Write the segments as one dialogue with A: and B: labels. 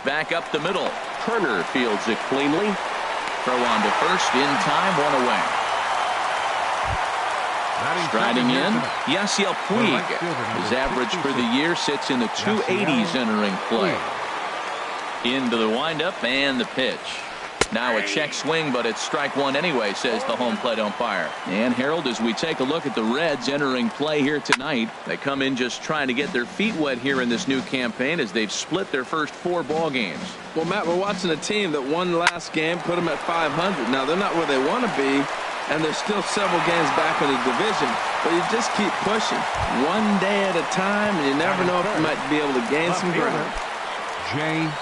A: Back up the middle. Turner fields it cleanly. Throw on to first in time, one away. Striding in, Yasiel Puig. His average for the year sits in the 280s entering play. Into the windup and the pitch. Now a check swing, but it's strike one anyway, says the home plate umpire. And Harold, as we take a look at the Reds entering play here tonight, they come in just trying to get their feet wet here in this new campaign as they've split their first 4 ball games.
B: Well, Matt, we're watching a team that won last game, put them at 500. Now, they're not where they want to be, and they're still several games back in the division, but you just keep pushing one day at a time, and you never know if you might be able to gain some ground.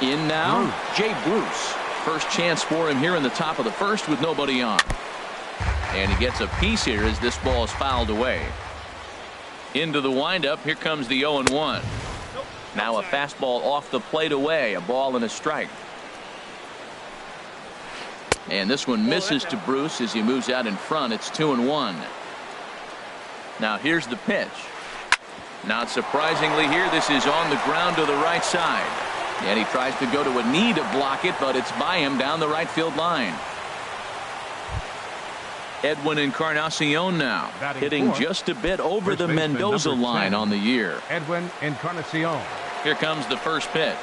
A: In now, Jay Bruce. First chance for him here in the top of the first with nobody on. And he gets a piece here as this ball is fouled away. Into the windup. Here comes the 0-1. Now a fastball off the plate away. A ball and a strike. And this one misses to Bruce as he moves out in front. It's 2-1. Now here's the pitch. Not surprisingly here, this is on the ground to the right side. And he tries to go to a knee to block it, but it's by him down the right field line. Edwin Encarnacion now hitting just a bit over the Mendoza line on the year.
C: Edwin Encarnacion.
A: Here comes the first pitch.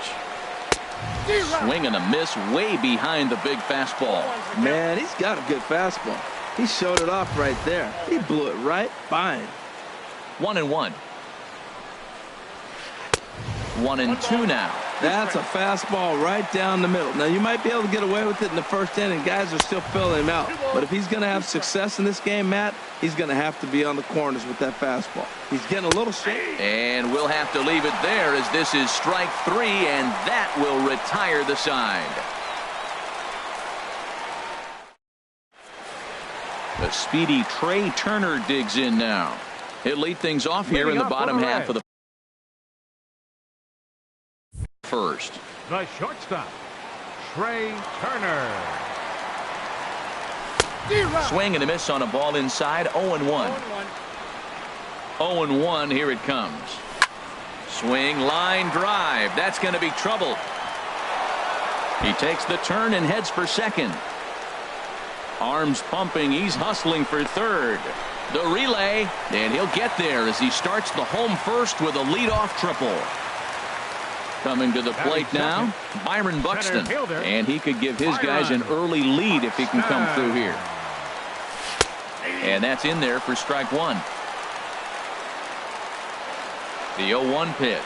A: Swing and a miss way behind the big fastball.
B: Man, he's got a good fastball. He showed it off right there. He blew it right by him.
A: 1-1. 1-2 now.
B: That's a fastball right down the middle. Now, you might be able to get away with it in the first inning. Guys are still filling him out. But if he's going to have success in this game, Matt, he's going to have to be on the corners with that fastball. He's getting a little shaky.
A: And we'll have to leave it there as this is strike 3, and that will retire the side. The speedy Trey Turner digs in now. He'll lead things off here in the bottom half of the first.
C: The shortstop, Trey Turner.
A: Swing and a miss on a ball inside. 0-1. 0-1. Here it comes. Swing, line drive. That's going to be trouble. He takes the turn and heads for second. Arms pumping. He's hustling for third. The relay, and he'll get there as he starts the home first with a leadoff triple. Coming to the plate now, Byron Buxton, and he could give his guys an early lead if he can come through here. And that's in there for strike 1. The 0-1 pitch.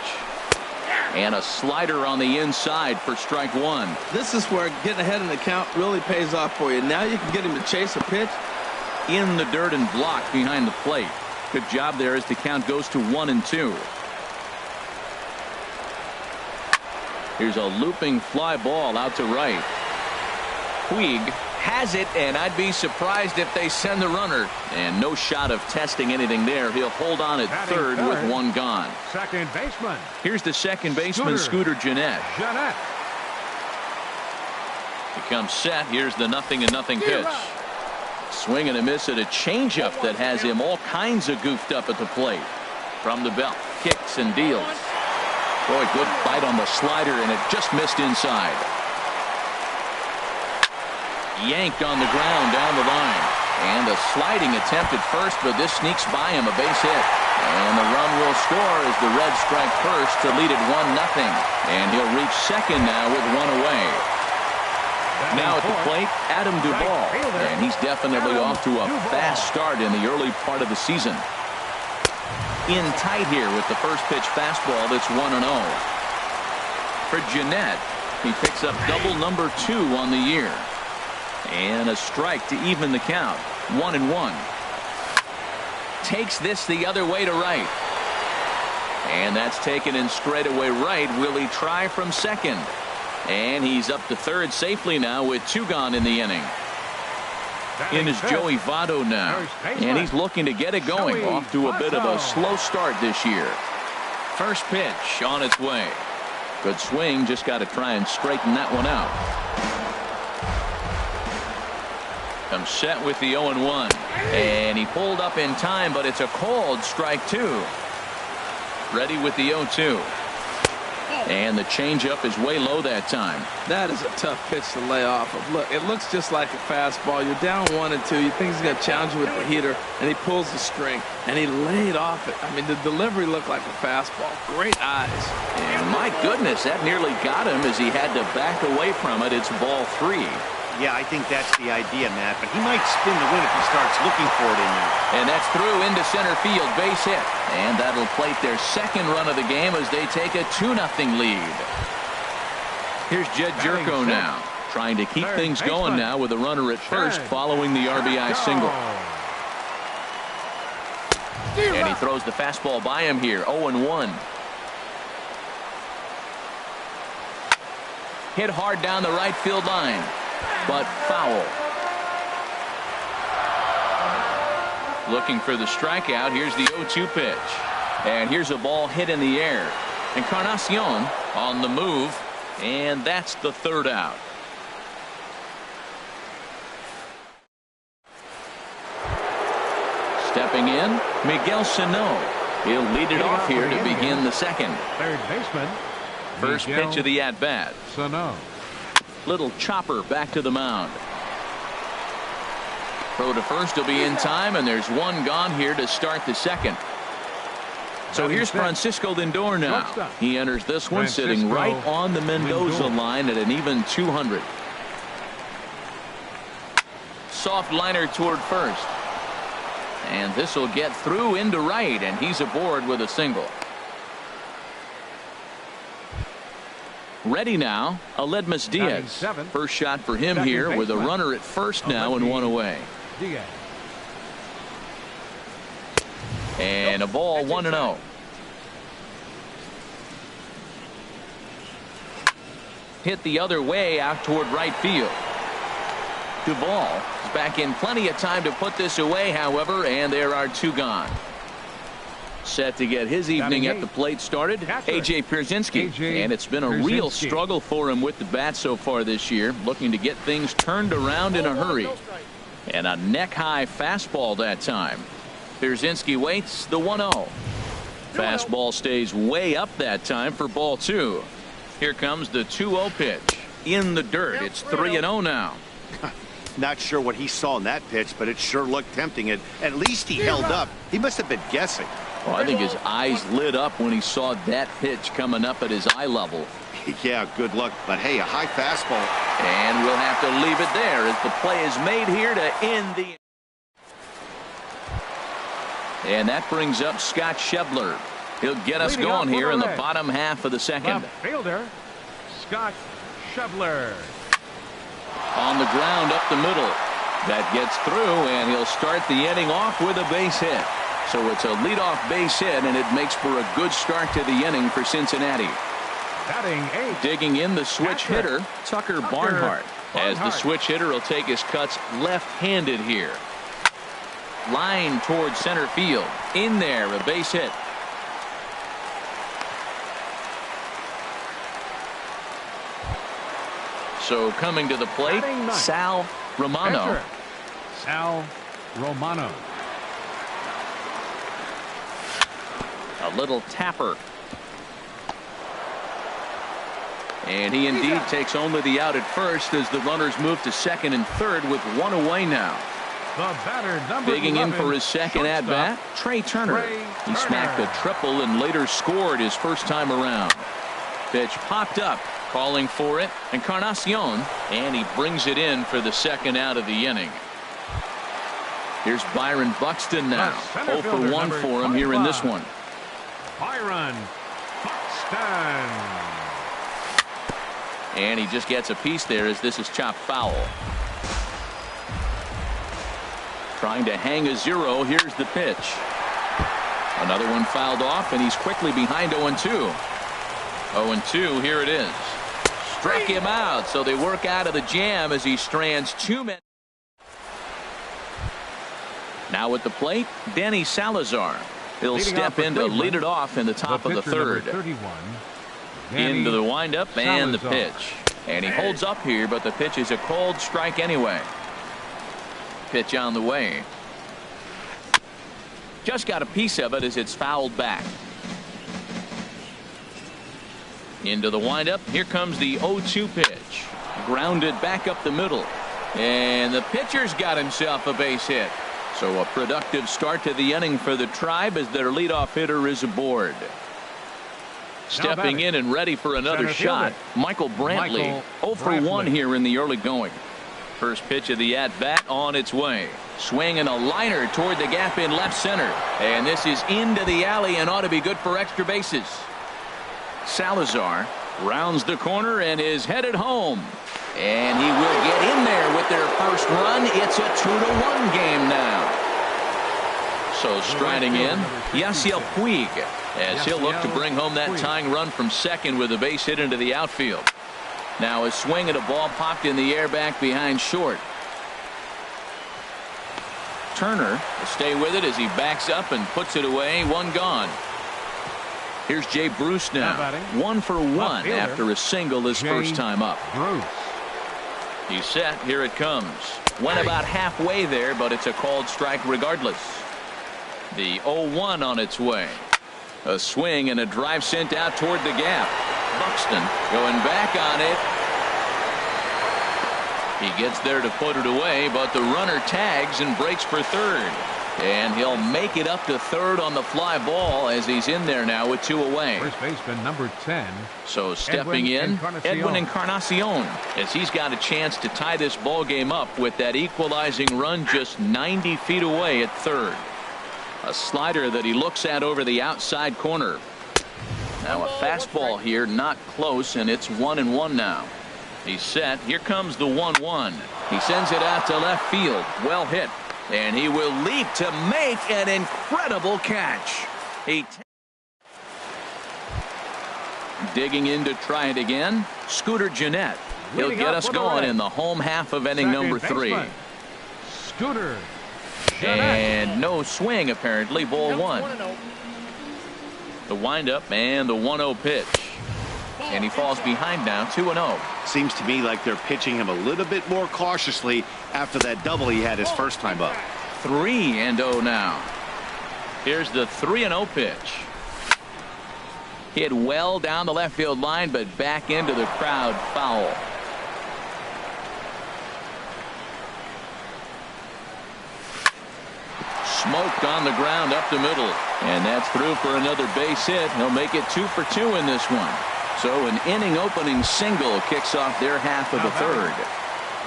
A: And a slider on the inside for strike 1.
B: This is where getting ahead in the count really pays off for you. Now you can get him to chase a pitch.
A: In the dirt and blocked behind the plate. Good job there as the count goes to 1-2. Here's a looping fly ball out to right. Puig has it, and I'd be surprised if they send the runner. And no shot of testing anything there. He'll hold on at third with one gone.
C: Second baseman.
A: Here's the second baseman, Scooter Gennett. He comes set. Here's the 0-0 pitch. Swing and a miss at a changeup that has him all kinds of goofed up at the plate. From the belt, kicks and deals. Boy, good bite on the slider, and it just missed inside. Yanked on the ground down the line. And a sliding attempt at first, but this sneaks by him, a base hit. And the run will score as the Reds strike first to lead it 1-0. And he'll reach second now with one away. Now at the plate, Adam Duvall. And he's definitely off to a fast start in the early part of the season. In tight here with the first pitch fastball that's 1-0. For Gennett, he picks up double number 2 on the year. And a strike to even the count. 1-1. Takes this the other way to right. And that's taken in straightaway right. Will he try from second? And he's up to third safely now with 2 gone in the inning. In is Joey Votto now, and he's looking to get it going. Off to a bit of a slow start this year. First pitch on its way. Good swing, just got to try and straighten that one out. Comes set with the 0-1, and he pulled up in time, but it's a called strike 2. Ready with the 0-2. And the changeup is way low that time.
B: That is a tough pitch to lay off of. Look, it looks just like a fastball. You're down 1-2. You think he's going to challenge you with the heater, and he pulls the string, and he laid off it. I mean, the delivery looked like a fastball. Great eyes.
A: And my goodness, that nearly got him as he had to back away from it. It's ball 3.
D: Yeah, I think that's the idea, Matt, but he might spin the win if he starts looking for it in there.
A: And that's through into center field, base hit. And that'll plate their second run of the game as they take a 2-0 lead. Here's Jed Jerko now, trying to keep things going now with a runner at first following the RBI single. And he throws the fastball by him here, 0-1. Hit hard down the right field line, but foul. Looking for the strikeout. Here's the 0-2 pitch. And here's a ball hit in the air. Encarnacion on the move. And that's the third out. Stepping in, Miguel Sano. He'll lead it off here to begin the second.
C: Third baseman.
A: First pitch of the at-bat.
C: Sano.
A: Little chopper back to the mound. Throw to first will be in time, and there's one gone here to start the second. So here's Francisco Lindor now. He enters this one sitting right on the Mendoza line at an even 200. Soft liner toward first. And this will get through into right, and he's aboard with a single. Ready now, Aledmus Diaz. First shot for him here with a runner at first now and one away. And a ball 1-0. Hit the other way out toward right field. Duvall is back in plenty of time to put this away, however, and there are two gone. Set to get his evening at the plate started, A.J. Pierzynski. And it's been a real struggle for him with the bat so far this year, looking to get things turned around in a hurry. And a neck-high fastball that time. Pierzynski waits the 1-0. Fastball stays way up that time for ball 2. Here comes the 2-0 pitch. In the dirt. It's 3-0 now.
D: Not sure what he saw in that pitch, but it sure looked tempting. At least he held up. He must have been guessing.
A: Well, I think his eyes lit up when he saw that pitch coming up at his eye level.
D: Yeah, good luck. But hey, a high fastball.
A: And we'll have to leave it there as the play is made here to end the. And that brings up Scott Schebler. He'll get us going here in the bottom half of the second.
C: Left fielder, Scott Schebler.
A: On the ground up the middle. That gets through, and he'll start the inning off with a base hit. So it's a leadoff base hit, and it makes for a good start to the inning for Cincinnati.
C: Batting 8.
A: Digging in the switch hitter, Tucker Barnhart. As the switch hitter will take his cuts left-handed here. Line towards center field. In there, a base hit. So coming to the plate, Sal Romano.
C: Sal Romano.
A: A little tapper. And he indeed takes only the out at first as the runners move to second and third with one away now.
C: The batter, number
A: Digging
C: 11,
A: in for his second at-bat, Trey Turner. He smacked a triple and later scored his first time around. Pitch popped up, calling for it, Encarnacion, and he brings it in for the second out of the inning. Here's Byron Buxton now. 0 for 1 for him here in this one.
C: Byron Buxton.
A: And he just gets a piece there as this is chopped foul. Trying to hang a 0. Here's the pitch. Another one fouled off, and he's quickly behind 0-2. 0-2, here it is. Struck him out, so they work out of the jam as he strands 2 men. Now at the plate, Danny Salazar. He'll step in to lead it off in the top of the third. Into the windup and the pitch. And he holds up here, but the pitch is a cold strike anyway. Pitch on the way. Just got a piece of it as it's fouled back. Into the windup. Here comes the 0-2 pitch. Grounded back up the middle. And the pitcher's got himself a base hit. So a productive start to the inning for the Tribe as their leadoff hitter is aboard. Stepping in and ready for another shot, Michael Brantley. 0 for 1 here in the early going. First pitch of the at-bat on its way. Swinging a liner toward the gap in left center. And this is into the alley and ought to be good for extra bases. Salazar rounds the corner and is headed home. And he will get in there with their first run. It's a 2-1 game now. So striding in, Yasiel Puig, as he'll look to bring home that tying run from second with a base hit into the outfield. Now a swing at a ball popped in the air back behind short. Turner will stay with it as he backs up and puts it away. One gone. Here's Jay Bruce now. 1 for 1 after a single his first time up. He's set. Here it comes. Went about halfway there, but it's a called strike regardless. The 0-1 on its way. A swing and a drive sent out toward the gap. Buxton going back on it. He gets there to put it away, but the runner tags and breaks for third. And he'll make it up to third on the fly ball as he's in there now with 2 away.
C: First baseman number 10.
A: So stepping in, Edwin Encarnacion, as he's got a chance to tie this ball game up with that equalizing run just 90 feet away at third. A slider that he looks at over the outside corner. Now a fastball here, not close, and it's 1-1 now. He's set. Here comes the 1-1. He sends it out to left field. Well hit. And he will leap to make an incredible catch. Digging in to try it again. Scooter Gennett. He'll get us going in the home half of inning number 3.
C: Scooter Gennett.
A: And no swing apparently. Ball 1. The windup and the 1-0 pitch. And he falls behind now, 2-0.
D: Seems to me like they're pitching him a little bit more cautiously after that double he had his first time up.
A: 3-0 now. Here's the 3-0 pitch. Hit well down the left field line, but back into the crowd, foul. Smoked on the ground up the middle. And that's through for another base hit. He'll make it 2 for 2 in this one. So an inning opening single kicks off their half of the third.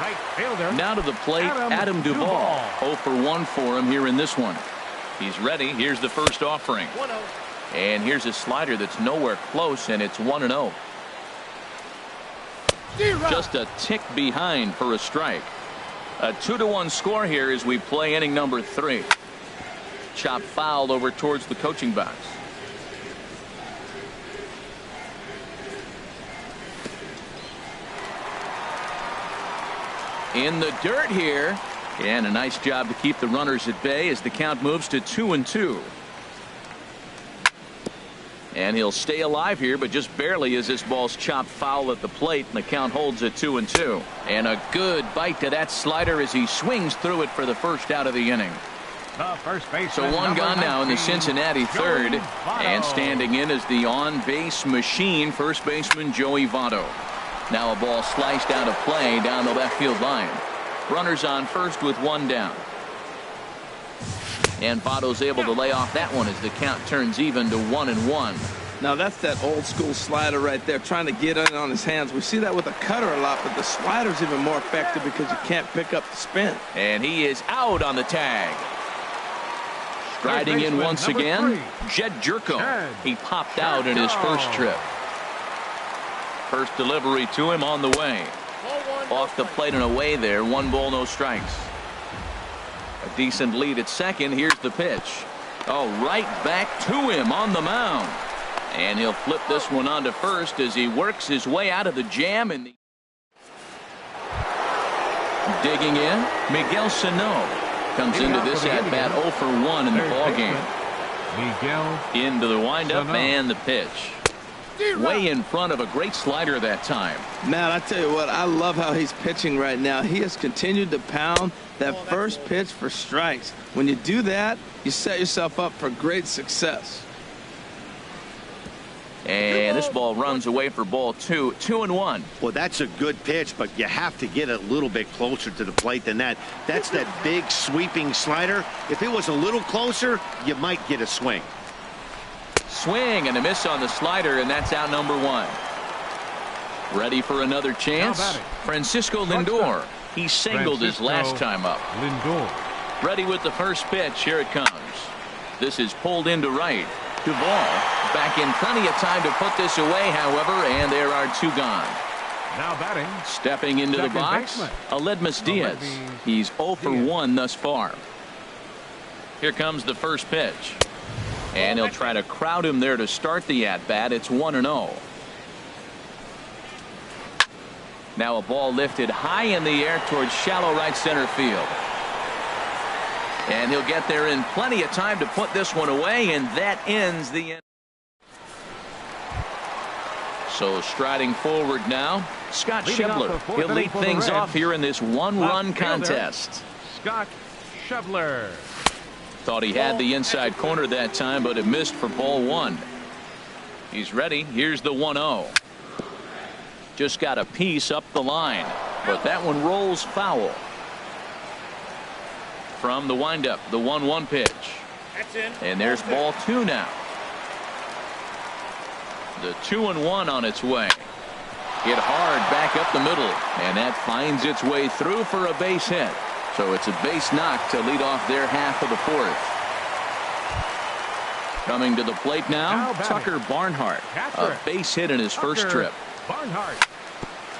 C: Right fielder.
A: Now to the plate, Adam Duvall. 0 for 1 for him here in this one. He's ready. Here's the first offering.
E: 1-0.
A: And here's a slider that's nowhere close, and it's 1-0. Just a tick behind for a strike. A 2-1 score here as we play inning number 3. Chop fouled over towards the coaching box. In the dirt here, and a nice job to keep the runners at bay as the count moves to 2-2. And he'll stay alive here, but just barely as this ball's chopped foul at the plate, and the count holds at 2-2. And a good bite to that slider as he swings through it for the first out of the inning. So one gone now in the Cincinnati third, and standing in is the on-base machine, first baseman Joey Votto. Now a ball sliced out of play down the left field line. Runners on first with 1 down. And Votto's able to lay off that one as the count turns even to 1-1.
B: Now that's that old school slider right there, trying to get in on his hands. We see that with a cutter a lot, but the slider's even more effective because you can't pick up the spin.
A: And he is out on the tag. Striding in once again, Jed Jerko. He popped out in his first trip. First delivery to him on the way. Off the plate and away there. 1 ball, no strikes. A decent lead at second. Here's the pitch. Oh, right back to him on the mound. And he'll flip this one on to first as he works his way out of the jam. And digging in, Miguel Sano comes into this at bat 0 for 1 in the ball game.
C: Miguel
A: into the windup and the pitch. Way in front of a great slider that time.
B: Man, I tell you what, I love how he's pitching right now. He has continued to pound that first pitch for strikes. When you do that, you set yourself up for great success.
A: And this ball runs away for ball 2, 2-1.
D: Well, that's a good pitch, but you have to get a little bit closer to the plate than that. That's that big sweeping slider. If it was a little closer, you might get a swing.
A: Swing and a miss on the slider, and that's out number 1. Ready for another chance? Francisco Lindor. He singled his last time up.
C: Lindor.
A: Ready with the first pitch. Here it comes. This is pulled into right. Duvall back in plenty of time to put this away, however, and there are 2 gone.
C: Now batting.
A: Stepping into the box, Aledmus Diaz. He's 0 for 1 thus far. Here comes the first pitch. And he'll try to crowd him there to start the at-bat. It's 1-0. Now a ball lifted high in the air towards shallow right center field. And he'll get there in plenty of time to put this one away, and that ends the inning. So striding forward now, Scott Schebler. He'll lead things off here in this 1-run contest.
C: Scott Schebler.
A: Thought he had the inside corner that time, but it missed for ball 1. He's ready. Here's the 1-0. Just got a piece up the line, but that one rolls foul. From the windup, the 1-1 pitch. And there's ball 2 now. The 2-1 on its way. Hit hard back up the middle, and that finds its way through for a base hit. So it's a base knock to lead off their half of the 4th. Coming to the plate now, Tucker Barnhart. A base hit in his first trip.
C: Barnhart.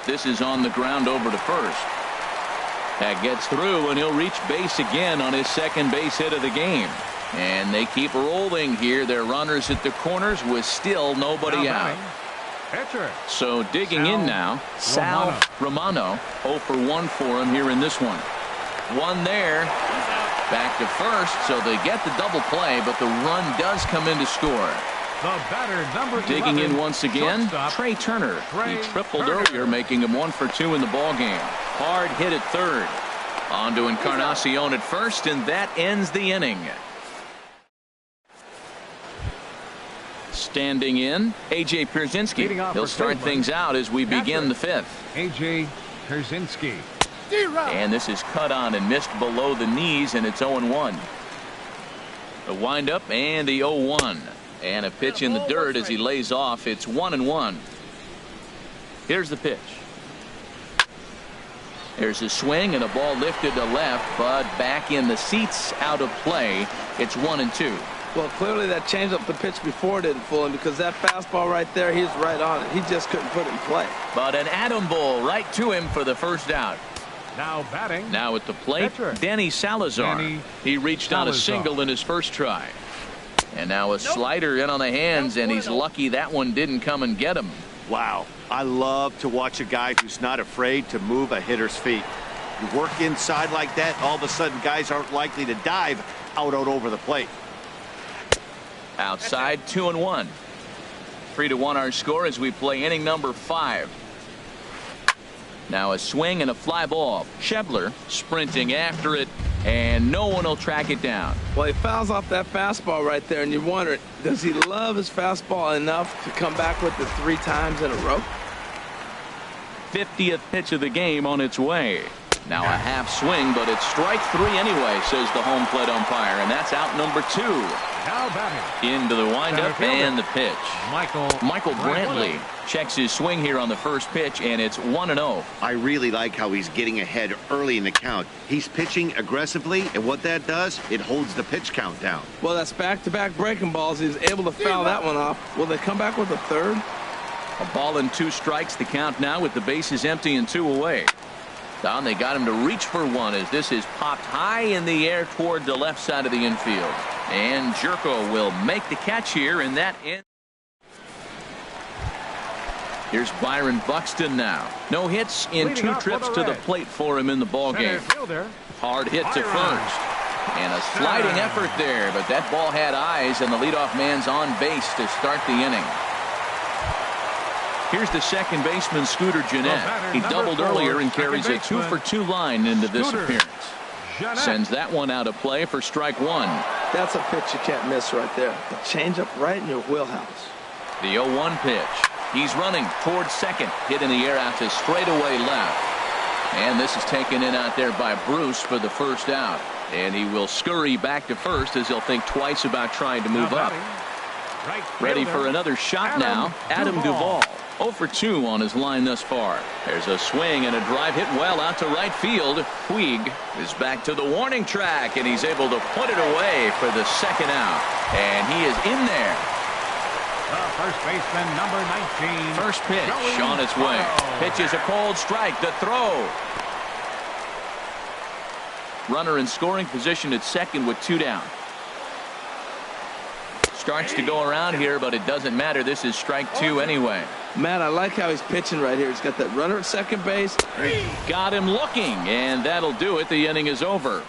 A: This is on the ground over to first. That gets through, and he'll reach base again on his second base hit of the game. And they keep rolling here. Their runners at the corners with still nobody out. So digging in now, Sal Romano. 0 for 1 for him here in this one. One there. Back to first, so they get the double play, but the run does come in to score.
C: The batter, number 11,
A: digging in once again, Trey Turner.
C: Trey
A: He tripled
C: Turner.
A: earlier, making him 1 for 2 in the ball game. Hard hit at third. On to Encarnacion at first, and that ends the inning. Standing in, A.J. Pierzynski. He'll start things out as we begin the 5th.
C: A.J. Pierzynski.
A: And this is cut on and missed below the knees, and it's 0-1. The windup and the 0-1. And a pitch in the dirt as he lays off. It's 1-1. Here's the pitch. There's a swing and a ball lifted to left, but back in the seats, out of play. It's 1-2.
B: Well, clearly that changeup the pitch before didn't fool him, because that fastball right there, he's right on it. He just couldn't put it in play.
A: But an atom ball right to him for the first out.
C: Now batting.
A: Now at the plate,
C: Veteran.
A: Danny Salazar. He reached on a single in his first try. And now a slider in on the hands, and he's lucky that one didn't come and get him.
D: Wow. I love to watch a guy who's not afraid to move a hitter's feet. You work inside like that, all of a sudden guys aren't likely to dive out over the plate.
A: Outside, 2-1. 3-1 our score as we play inning number 5. Now a swing and a fly ball. Schebler sprinting after it, and no one will track it down.
B: Well, he fouls off that fastball right there, and you wonder, does he love his fastball enough to come back with it 3 times in a row?
A: 50th pitch of the game on its way. Now a half swing, but it's strike 3 anyway, says the home plate umpire, and that's out number 2.
C: Now batting.
A: Into the windup and the pitch.
C: Michael
A: Brantley checks his swing here on the first pitch, and it's 1-0.
D: I really like how he's getting ahead early in the count. He's pitching aggressively, and what that does, it holds the pitch count down.
B: Well, that's back-to-back breaking balls. He's able to foul that one off. Will they come back with a third?
A: A ball and 2 strikes the count now with the bases empty and 2 away. Down, they got him to reach for one as this is popped high in the air toward the left side of the infield. And Jerko will make the catch here, and that ends. Here's Byron Buxton now. No hits in 2 trips to the plate for him in the ball game. Hard hit to first. And a sliding effort there, but that ball had eyes, and the leadoff man's on base to start the inning. Here's the second baseman, Scooter Gennett. He doubled earlier and carries a 2 for 2 line into this appearance. Sends that one out of play for strike 1.
B: That's a pitch you can't miss right there. A changeup right in your wheelhouse.
A: The 0-1 pitch. He's running towards second. Hit in the air out to straightaway left. And this is taken in out there by Bruce for the first out. And he will scurry back to first as he'll think twice about trying to move up. Ready for another shot now. Adam Duvall. 0 for 2 on his line thus far. There's a swing and a drive hit well out to right field. Puig is back to the warning track, and he's able to put it away for the second out. And he is in there.
C: First baseman, number 19.
A: First pitch on its way. Pitch is a cold strike. The throw. Runner in scoring position at second with 2 down. Starts to go around here, but it doesn't matter. This is strike 2 anyway.
B: Matt, I like how he's pitching right here. He's got that runner at second base.
A: Got him looking, and that'll do it. The inning is over.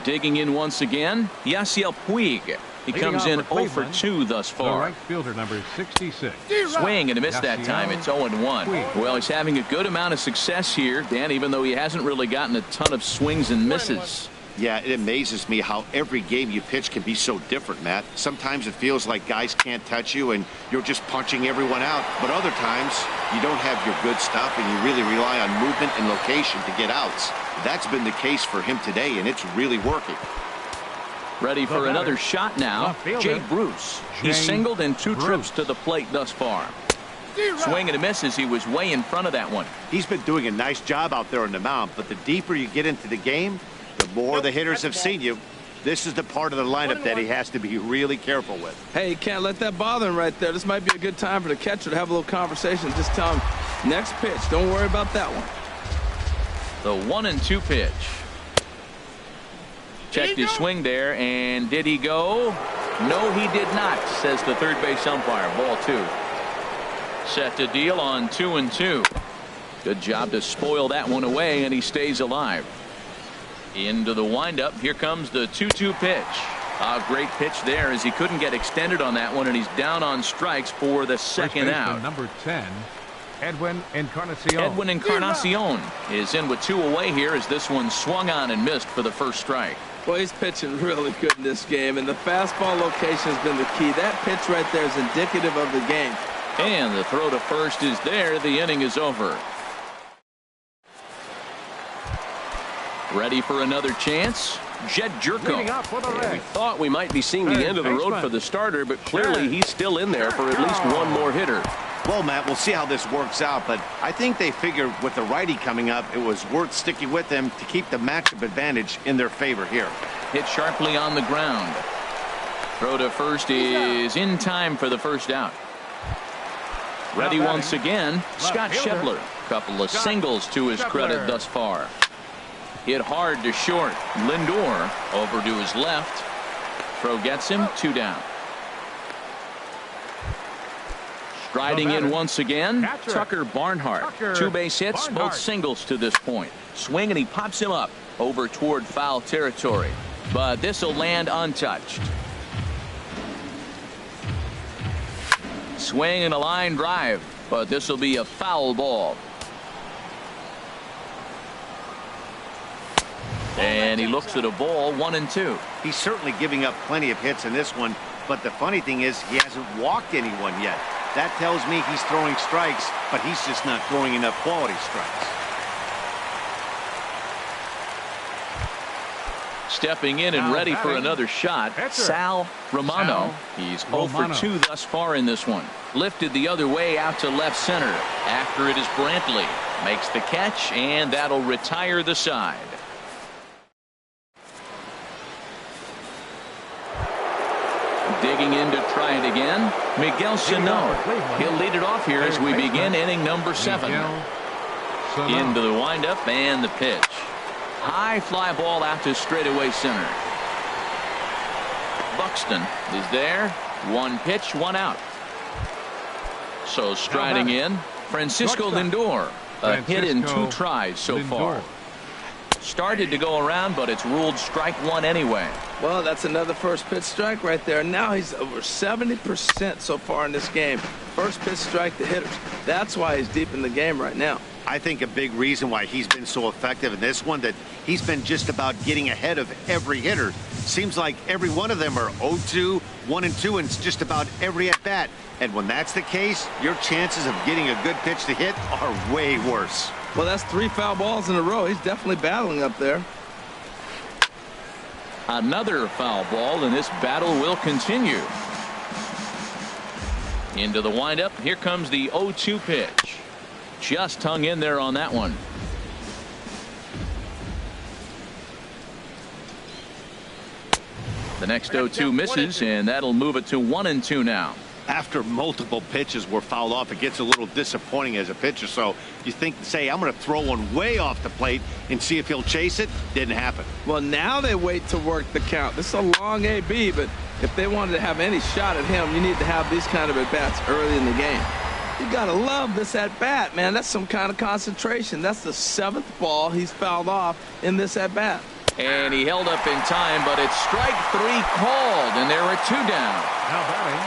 A: Digging in once again, Yasiel Puig. He comes in 0 for 2 thus far.
C: The right fielder, number 66.
A: Swing and a miss that time. It's 0-1. Well, he's having a good amount of success here, Dan, even though he hasn't really gotten a ton of swings and misses.
D: Yeah, it amazes me how every game you pitch can be so different, Matt. Sometimes it feels like guys can't touch you and you're just punching everyone out. But other times, you don't have your good stuff and you really rely on movement and location to get outs. That's been the case for him today, and it's really working.
A: Ready for another shot now. Jay Bruce. He's singled in 2 trips to the plate thus far. Swing and a miss as he was way in front of that one.
D: He's been doing a nice job out there on the mound, but the deeper you get into the game, the more the hitters have seen you. This is the part of the lineup that he has to be really careful with.
B: Hey, you can't let that bother him right there. This might be a good time for the catcher to have a little conversation. Just tell him, next pitch, don't worry about that one.
A: The 1-2 pitch. Checked his swing there, and did he go? No, he did not, says the third base umpire. Ball 2. Set to deal on 2-2. Good job to spoil that one away, and he stays alive. Into the windup. Here comes the 2-2 pitch. A great pitch there as he couldn't get extended on that one, and he's down on strikes for the second out.
C: Number 10, Edwin Encarnacion.
A: Edwin Encarnacion is in with 2 away here as this one swung on and missed for the first strike.
B: Well, he's pitching really good in this game, and the fastball location has been the key. That pitch right there is indicative of the game.
A: And the throw to first is there. The inning is over. Ready for another chance? Jed Jerko.
E: We thought we might be seeing the end of the road for the starter, but clearly he's still in there for at least one more hitter.
D: Well, Matt, we'll see how this works out, but I think they figured with the righty coming up, it was worth sticking with them to keep the matchup advantage in their favor here.
A: Hit sharply on the ground. Throw to first is in time for the first out. Ready once again, Scott Schebler. Couple of singles to his credit thus far. Hit hard to short. Lindor over to his left. Throw gets him, 2 down. Striding in once again, Tucker Barnhart. 2 base hits, both singles to this point. Swing and he pops him up over toward foul territory. But this will land untouched. Swing and a line drive, but this will be a foul ball. And he looks at a ball, 1-2.
D: He's certainly giving up plenty of hits in this one, but the funny thing is he hasn't walked anyone yet. That tells me he's throwing strikes, but he's just not throwing enough quality strikes.
A: Stepping in and ready for another shot, Sal Romano. He's 0 for 2 thus far in this one. Lifted the other way out to left center. After it is Brantley. Makes the catch, and that'll retire the side. Digging in to try it again, Miguel Sano. He'll lead it off here as we begin inning number 7. Into the windup and the pitch. High fly ball out to straightaway center. Buxton is there. 1 pitch, 1 out. So striding in, Francisco Lindor. A hit in 2 tries so far. Started to go around, but it's ruled strike 1 anyway.
B: Well, that's another first pitch strike right there. Now he's over 70% so far in this game. First pitch strike to hitters. That's why he's deep in the game right now.
D: I think a big reason why he's been so effective in this one, that he's been just about getting ahead of every hitter. Seems like every one of them are 0-2, 1-2, and it's just about every at-bat. And when that's the case, your chances of getting a good pitch to hit are way worse.
B: Well, that's 3 foul balls in a row. He's definitely battling up there.
A: Another foul ball, and this battle will continue. Into the windup. Here comes the 0-2 pitch. Just hung in there on that one. The next 0-2 misses, and that'll move it to 1-2 now.
D: After multiple pitches were fouled off, it gets a little disappointing as a pitcher. So you think, say, I'm going to throw one way off the plate and see if he'll chase it. Didn't happen.
B: Well, now they wait to work the count. This is a long AB, but if they wanted to have any shot at him, you need to have these kind of at-bats early in the game. You got to love this at-bat, man. That's some kind of concentration. That's the 7th ball he's fouled off in this at-bat.
A: And he held up in time, but it's strike 3 called, and there are 2 down.
C: Now batting,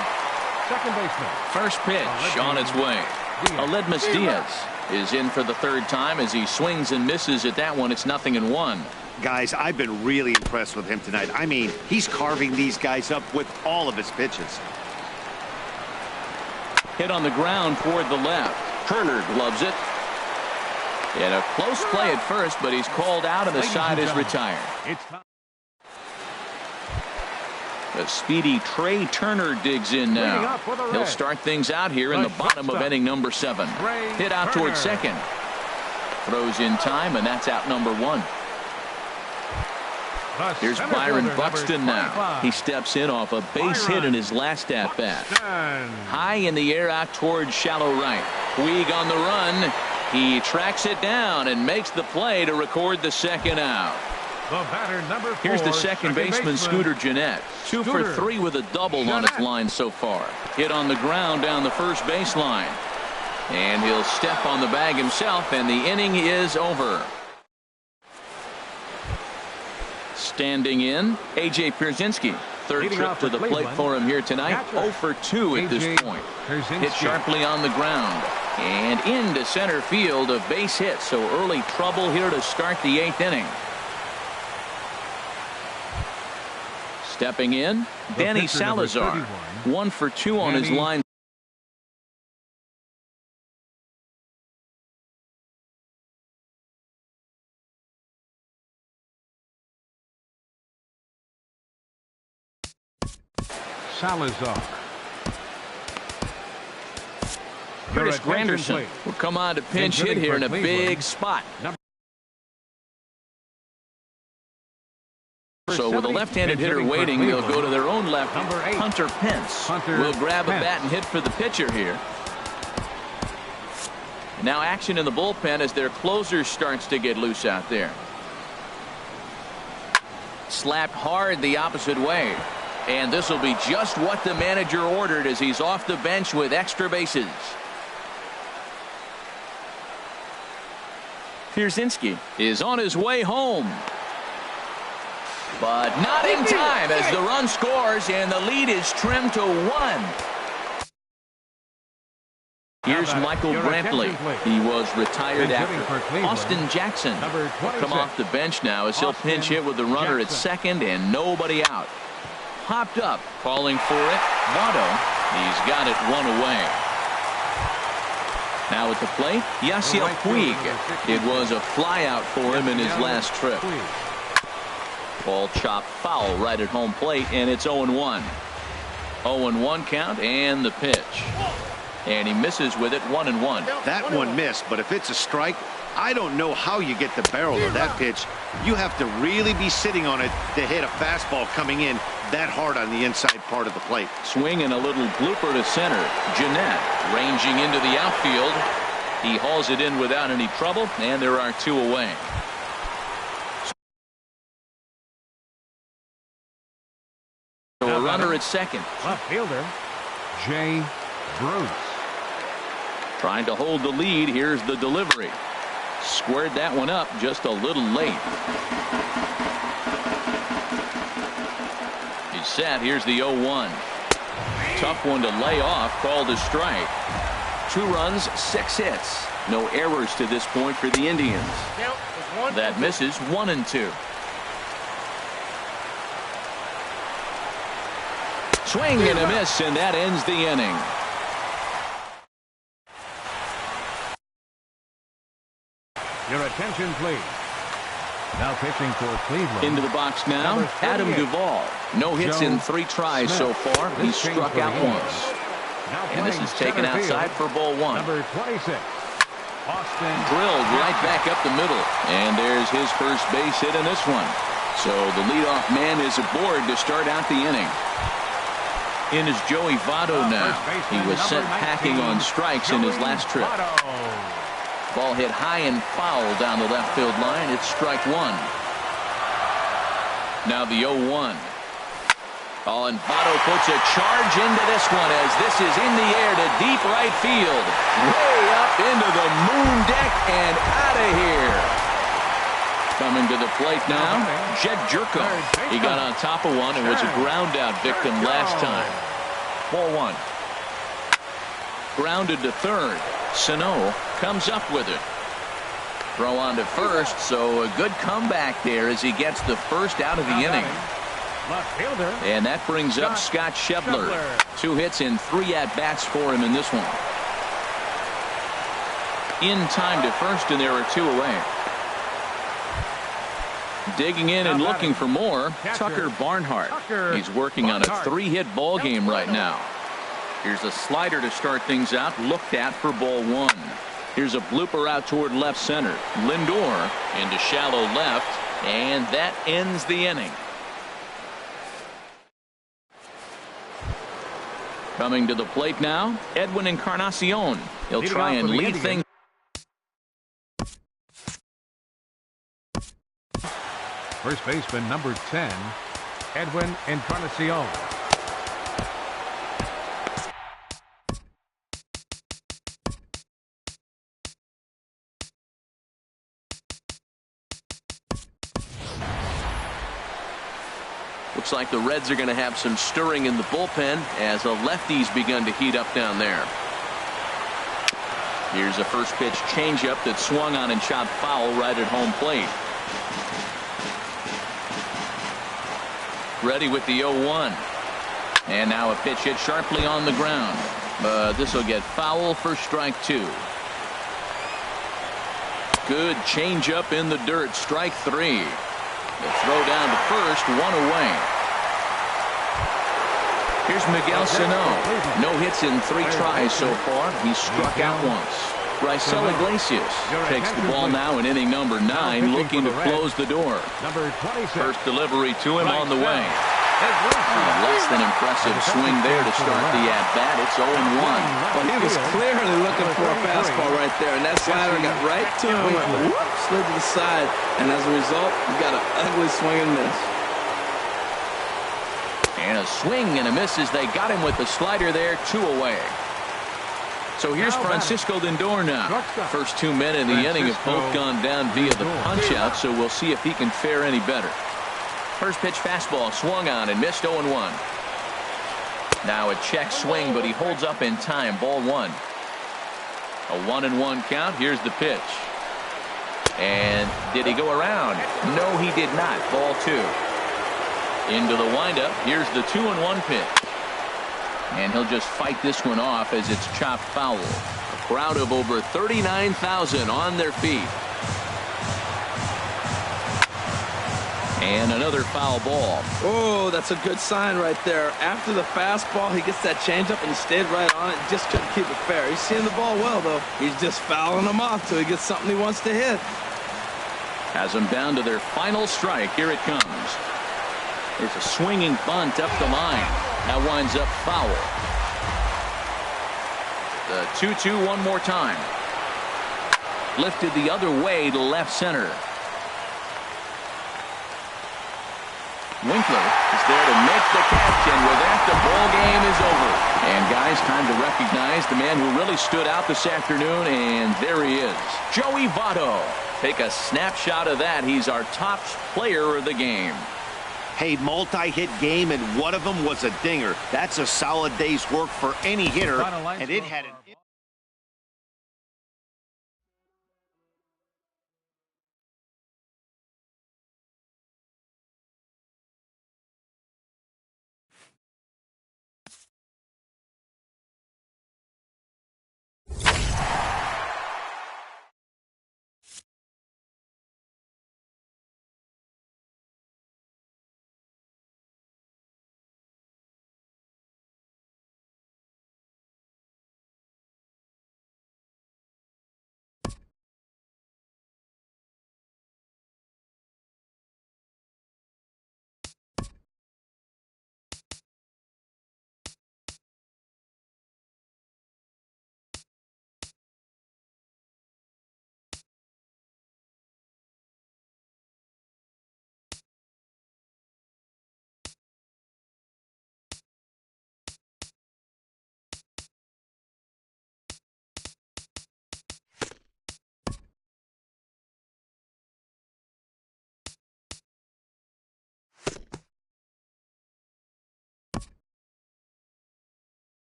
C: second baseman.
A: First pitch on its way. Aledmus Diaz is in for the 3rd time as he swings and misses at that one. It's 0-1.
D: Guys, I've been really impressed with him tonight. I mean, he's carving these guys up with all of his pitches.
A: Hit on the ground toward the left. Turner gloves it. And a close play at first, but he's called out and the side is retired. The speedy Trey Turner digs in now. He'll start things out here in the bottom of inning number 7. Hit out toward second. Throws in time, and that's out number 1. Here's Byron Buxton now. He steps in off a base hit in his last at-bat. High in the air out towards shallow right. Puig on the run. He tracks it down and makes the play to record the 2nd out. Here's the second baseman, Scooter Gennett. 2 for 3 with a double on his line so far. Hit on the ground down the first baseline. And he'll step on the bag himself, and the inning is over. Standing in, A.J. Pierzynski. 3rd trip to the plate for him here tonight. 0 for 2 at this point. Hit sharply on the ground. And into center field, a base hit. So early trouble here to start the 8th inning. Stepping in, Danny Salazar. 1 for 2 on his line.
C: Salazar.
A: Curtis Granderson will come on to pinch hit here in a big spot. So with a left-handed hitter waiting, they'll go to their own left. Hunter Pence will grab a bat and hit for the pitcher here. Now action in the bullpen as their closer starts to get loose out there. Slapped hard the opposite way. And this will be just what the manager ordered as he's off the bench with extra bases. Pierzynski is on his way home. But not in time as the run scores and the lead is trimmed to 1. Here's Michael Brantley. He was retired after. Austin Jackson will come off the bench now as he'll pinch hit with the runner at second and nobody out. Popped up, calling for it. Votto, he's got it 1 away. Now at the plate, Yasiel Puig. It was a flyout for him in his last trip. Ball chopped foul right at home plate, and it's 0-1. 0-1 count, and the pitch. And he misses with it 1-1.
D: That one missed, but if it's a strike, I don't know how you get the barrel of that pitch. You have to really be sitting on it to hit a fastball coming in that hard on the inside part of the plate.
A: Swing and a little blooper to center. Gennett ranging into the outfield. He hauls it in without any trouble, and there are 2 away. So a runner at second.
C: Left fielder, Jay Bruce.
A: Trying to hold the lead. Here's the delivery. Squared that one up just a little late. He's set. Here's the 0-1. Tough one to lay off. Called a strike. 2 runs, 6 hits. No errors to this point for the Indians. That misses 1-2. swing and a miss, and that ends the inning.
C: Your attention, please. Now pitching for Cleveland.
A: Into the box now, Adam Duvall. No hits in 3 tries so far. He's struck out once. And this is taken outside for ball 1.
C: Number 26. Austin.
A: Drilled right back up the middle. And there's his first base hit in this one. So the leadoff man is aboard to start out the inning. In is Joey Votto now. He was sent packing on strikes in his last trip. Ball hit high and foul down the left field line. It's strike 1. Now the 0-1. Oh, and Votto puts a charge into this one as this is in the air to deep right field. Way up into the moon deck and out of here. Coming to the plate now, Jed Jerko. He got on top of one and was a ground out victim last time. Ball 1. Grounded to third. Sano comes up with it. Throw on to first, so a good comeback there as he gets the first out of the inning. And that brings up Scott Schebler. 2 hits and 3 at-bats for him in this one. In time to first, and there are 2 away. Digging in and looking for more, Tucker Barnhart. He's working on a 3-hit ball game right now. Here's a slider to start things out, looked at for ball 1. Here's a blooper out toward left center. Lindor into shallow left, and that ends the inning. Coming to the plate now, Edwin Encarnacion. He'll try and lead things.
C: First baseman number 10, Edwin Encarnacion.
E: Looks like the Reds are going to have some stirring in the bullpen as the lefties begun to heat up down there.
A: Here's a first pitch changeup that swung on and chopped foul right at home plate. Ready with the 0-1. And now a pitch hit sharply on the ground. But this will get foul for strike 2. Good changeup in the dirt. Strike 3. The throw down to first, 1 away. Here's Miguel Sano. No hits in 3 tries so far. He's struck out once. Raisel Iglesias takes the ball now in inning number 9, looking to close the door. First delivery to him on the way. Less than impressive swing there to start the at-bat. It's 0-1.
B: Well, he was clearly looking for a fastball right there, and that slider got right to him, went whoop, slid to the side, and as a result, he got an ugly swing and miss.
A: And a swing and a miss as they got him with the slider there, 2 away. So here's Francisco Lindor now. First 2 men in the inning have both gone down via the punch-out, so we'll see if he can fare any better. First pitch fastball swung on and missed 0-1. Now a check swing, but he holds up in time. Ball 1. A 1-1 count. Here's the pitch. And did he go around? No, he did not. Ball 2. Into the windup. Here's the 2-1 pitch. And he'll just fight this one off as it's chopped foul. A crowd of over 39,000 on their feet. And another foul ball.
B: Oh, that's a good sign right there. After the fastball, he gets that changeup and he stayed right on it. Just couldn't keep it fair. He's seeing the ball well, though. He's just fouling them off till he gets something he wants to hit.
A: Has them down to their final strike. Here it comes. It's a swinging bunt up the line. That winds up foul. The 2-2 one more time. Lifted the other way to left center. Winkler is there to make the catch, and with that, the ball game is over. And guys, time to recognize the man who really stood out this afternoon, and there he is, Joey Votto. Take a snapshot of that. He's our top player of the game.
D: Hey, multi-hit game, and one of them was a dinger. That's a solid day's work for any hitter, and it had it.